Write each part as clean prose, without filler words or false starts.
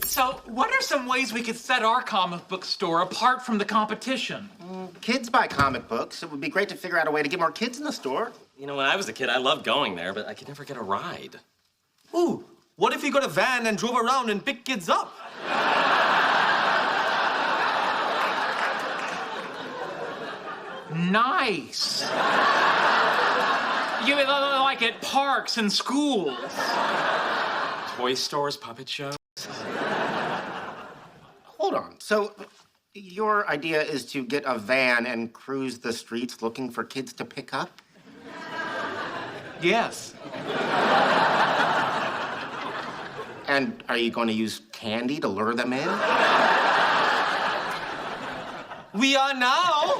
So, what are some ways we could set our comic book store apart from the competition? Kids buy comic books. It would be great to figure out a way to get more kids in the store. You know, when I was a kid, I loved going there, but I could never get a ride. Ooh, what if we got a van and drove around and picked kids up? Nice. You like at parks and schools. Toy stores, puppet shows. Hold on. So, your idea is to get a van and cruise the streets looking for kids to pick up? Yes. And are you going to use candy to lure them in? We are now.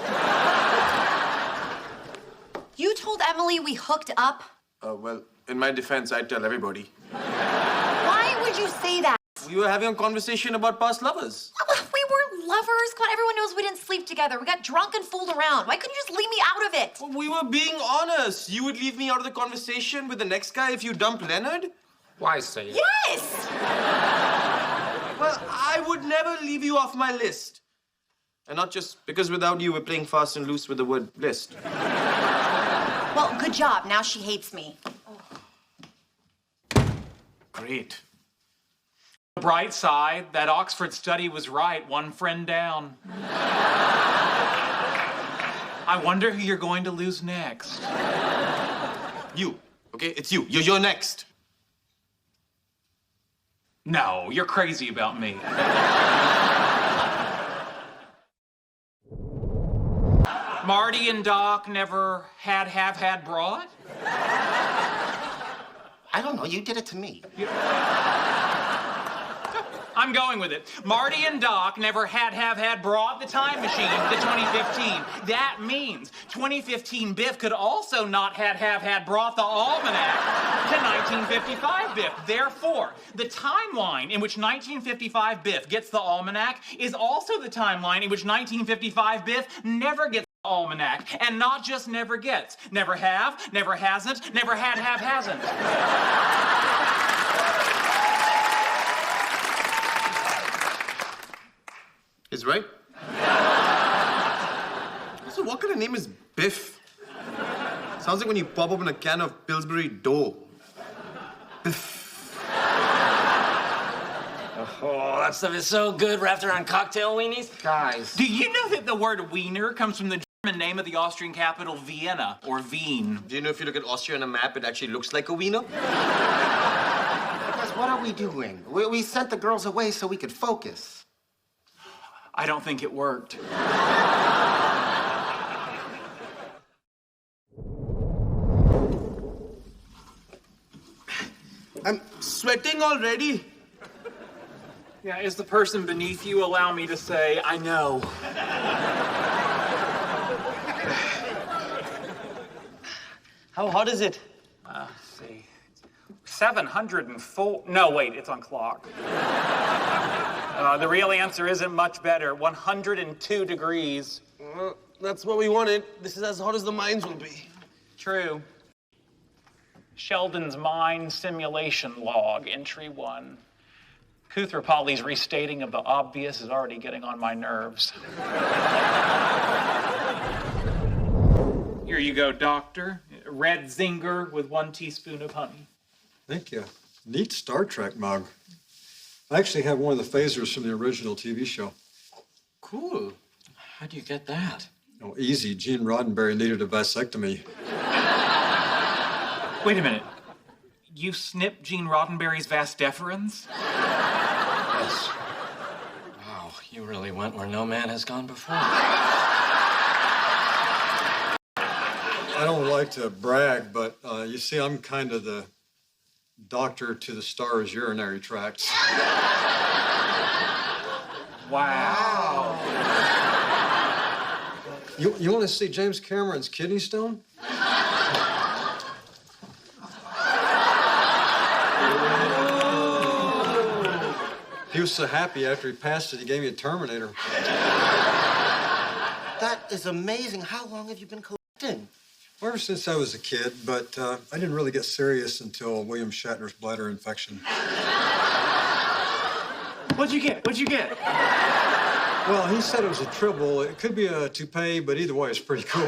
You told Emily we hooked up? Well, in my defense, I'd tell everybody. Why would you say that? We were having a conversation about past lovers. We weren't lovers. Come on, everyone knows we didn't sleep together. We got drunk and fooled around. Why couldn't you just leave me out of it? Well, we were being honest. You would leave me out of the conversation with the next guy if you dumped Leonard? Why say it? Yes! Well, I would never leave you off my list. And not just because without you, we're playing fast and loose with the word list. Well, good job. Now she hates me. Great. The bright side, that Oxford study was right. One friend down. I wonder who you're going to lose next. You, okay? It's you. You're next. No, you're crazy about me. Marty and Doc never have had broad? I don't know. You did it to me. I'm going with it. Marty and Doc never have brought the time machine to 2015. That means 2015 Biff could also not have brought the almanac to 1955 Biff. Therefore, the timeline in which 1955 Biff gets the almanac is also the timeline in which 1955 Biff never gets the almanac. And not just never gets. Never have, never hasn't, never hasn't. He's right. Also, what kind of name is Biff? Sounds like when you pop open a can of Pillsbury dough. Biff. Oh, that stuff is so good wrapped around cocktail weenies. Guys. Do you know that the word Wiener comes from the German name of the Austrian capital, Vienna, or Wien? Do you know if you look at Austria on a map, it actually looks like a wiener? Guys, what are we doing? We sent the girls away so we could focus. I don't think it worked. I'm sweating already. Yeah, is the person beneath you allow me to say, I know? How hot is it? Let's see. 704. No, wait, it's on clock. The real answer isn't much better. 102 degrees. Well, that's what we wanted. This is as hot as the mines will be. True. Sheldon's Mine Simulation Log, Entry 1. Koothrappali's restating of the obvious is already getting on my nerves. Here you go, Doctor. Red Zinger with 1 teaspoon of honey. Thank you. Neat Star Trek mug. I actually have one of the phasers from the original TV show. Cool. How'd you get that? Oh, easy. Gene Roddenberry needed a vasectomy. Wait a minute. You snipped Gene Roddenberry's vas deferens? Yes. Wow, you really went where no man has gone before. I don't like to brag, but you see, I'm kind of the doctor to the star's urinary tracts. Wow. You want to see James Cameron's kidney stone? He was so happy after he passed it, he gave me a Terminator. That is amazing. How long have you been collecting? Well, ever since I was a kid, but I didn't really get serious until William Shatner's bladder infection. What'd you get? What'd you get? Well, he said it was a tribble. It could be a toupee, but either way, it's pretty cool.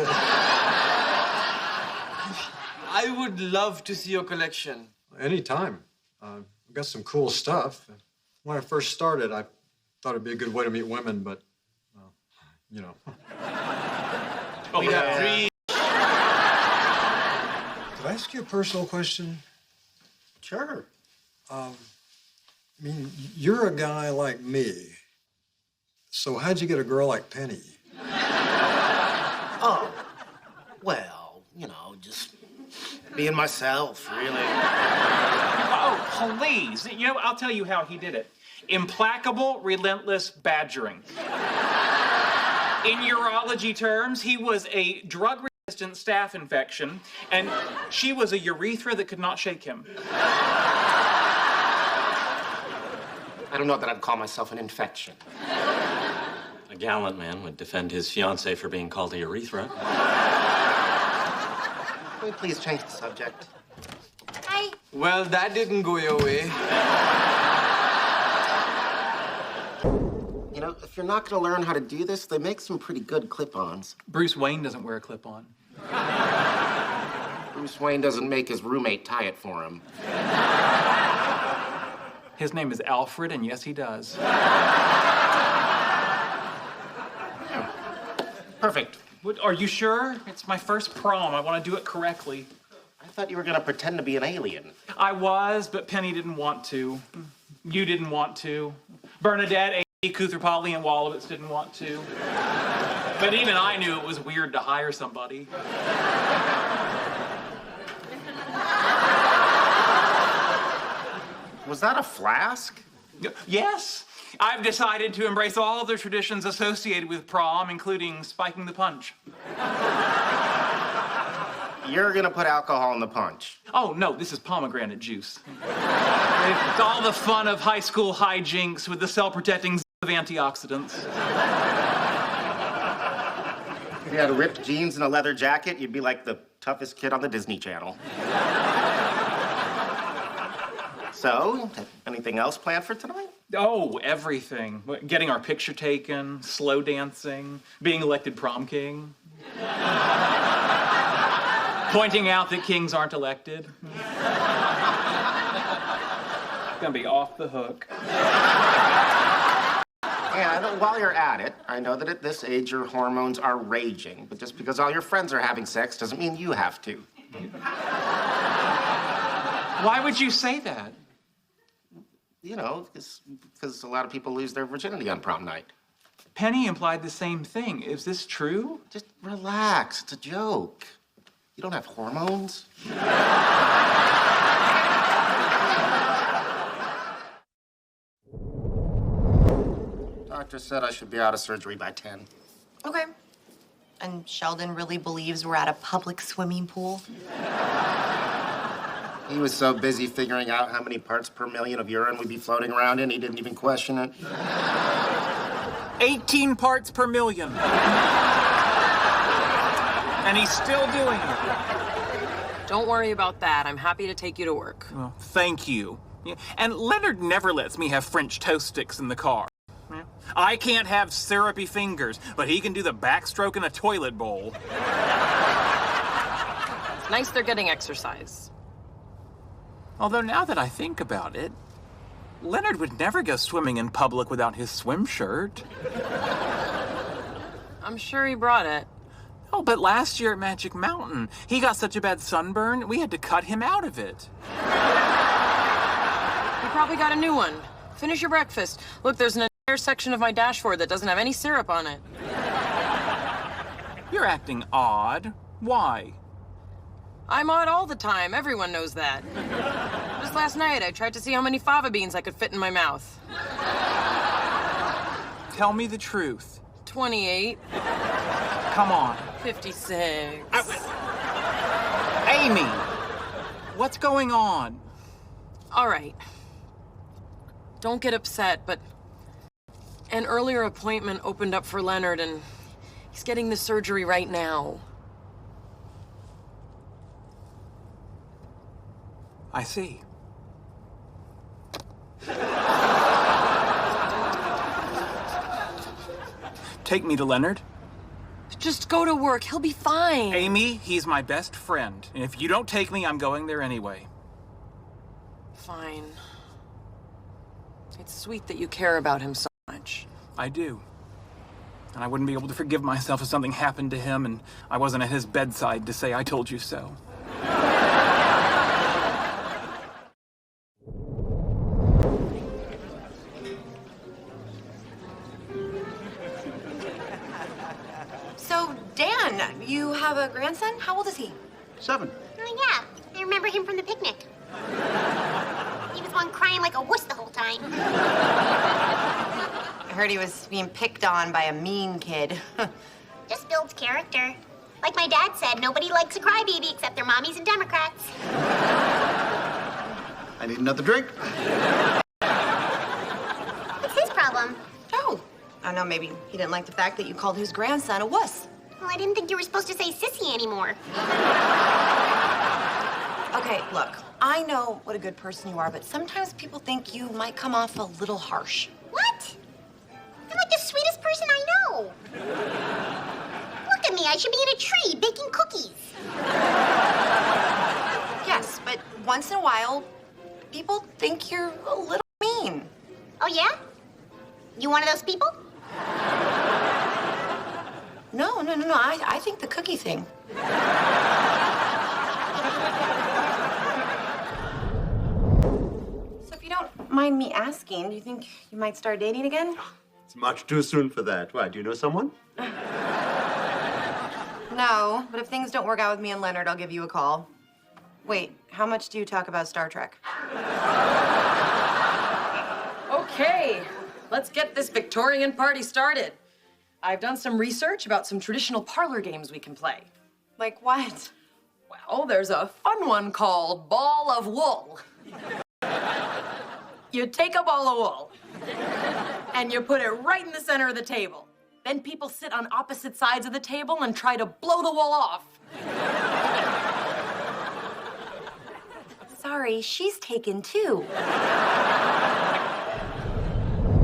I would love to see your collection. Anytime. We've got some cool stuff. When I first started, I thought it'd be a good way to meet women, but, well, you know. Oh, We have three. Could I ask you a personal question? Sure. I mean, you're a guy like me. So how'd you get a girl like Penny? Oh, well, you know, just being myself, really. Oh, please. You know, I'll tell you how he did it. Implacable, relentless badgering. In urology terms, he was a drug-resistant staph infection, and she was a urethra that could not shake him. I don't know that I'd call myself an infection. A gallant man would defend his fiancée for being called a urethra. Can we please change the subject? Hi. Well, that didn't go your way. You know, if you're not going to learn how to do this, they make some pretty good clip-ons. Bruce Wayne doesn't wear a clip-on. Bruce Wayne doesn't make his roommate tie it for him. His name is Alfred, and yes, he does. Perfect. What, are you sure? It's my first prom. I want to do it correctly. I thought you were going to pretend to be an alien. I was, but Penny didn't want to. You didn't want to. Bernadette, Amy, Kutherpolly, and Wolowitz didn't want to. But even I knew it was weird to hire somebody. Was that a flask? Yes, I've decided to embrace all of the traditions associated with prom, including spiking the punch. You're going to put alcohol in the punch. Oh, no, this is pomegranate juice. It's all the fun of high school hijinks with the cell-protecting of antioxidants. If you had ripped jeans and a leather jacket, you'd be like the toughest kid on the Disney Channel. So, anything else planned for tonight? Oh, everything. Getting our picture taken, slow dancing, being elected prom king. Pointing out that kings aren't elected. It's gonna be off the hook. And while you're at it, I know that at this age your hormones are raging, but just because all your friends are having sex doesn't mean you have to. Why would you say that? You know, because a lot of people lose their virginity on prom night. Penny implied the same thing. Is this true? Just relax. It's a joke. You don't have hormones. Doctor said I should be out of surgery by 10. Okay. And Sheldon really believes we're at a public swimming pool? He was so busy figuring out how many parts per million of urine we'd be floating around in, he didn't even question it. 18 parts per million. And he's still doing it. Don't worry about that. I'm happy to take you to work. Well, thank you. Yeah. And Leonard never lets me have French toast sticks in the car. Yeah. I can't have syrupy fingers, but he can do the backstroke in a toilet bowl. It's nice they're getting exercise. Although now that I think about it, Leonard would never go swimming in public without his swim shirt. I'm sure he brought it. Oh, but last year at Magic Mountain, he got such a bad sunburn, we had to cut him out of it. You probably got a new one. Finish your breakfast. Look, there's an entire section of my dashboard that doesn't have any syrup on it. You're acting odd. Why? I'm odd all the time. Everyone knows that. Just last night, I tried to see how many fava beans I could fit in my mouth. Tell me the truth. 28. Come on. 56. Amy! What's going on? All right. Don't get upset, but an earlier appointment opened up for Leonard, and he's getting the surgery right now. I see. Take me to Leonard. Just go to work. He'll be fine. Amy, he's my best friend. And if you don't take me, I'm going there anyway. Fine. It's sweet that you care about him so much. I do. And I wouldn't be able to forgive myself if something happened to him and I wasn't at his bedside to say I told you so. So, Dan, you have a grandson? How old is he? 7. Oh, yeah. I remember him from the picnic. He was one crying like a wuss the whole time. I heard he was being picked on by a mean kid. Just builds character. Like my dad said, nobody likes a crybaby except their mommies and Democrats. I need another drink. What's his problem? Oh, I don't know, maybe he didn't like the fact that you called his grandson a wuss. Well, I didn't think you were supposed to say sissy anymore. Okay, look, I know what a good person you are, but sometimes people think you might come off a little harsh. What? I'm like the sweetest person I know. Look at me, I should be in a tree baking cookies. Yes, but once in a while, people think you're a little mean. Oh, yeah? You one of those people? No, I think the cookie thing. So if you don't mind me asking, do you think you might start dating again? It's much too soon for that. Why, do you know someone? No, but if things don't work out with me and Leonard, I'll give you a call. Wait, how much do you talk about Star Trek? Okay, let's get this Victorian party started. I've done some research about some traditional parlor games we can play. Like what? Well, there's a fun one called Ball of Wool. You take a ball of wool and you put it right in the center of the table. Then people sit on opposite sides of the table and try to blow the wool off. Sorry, she's taken too.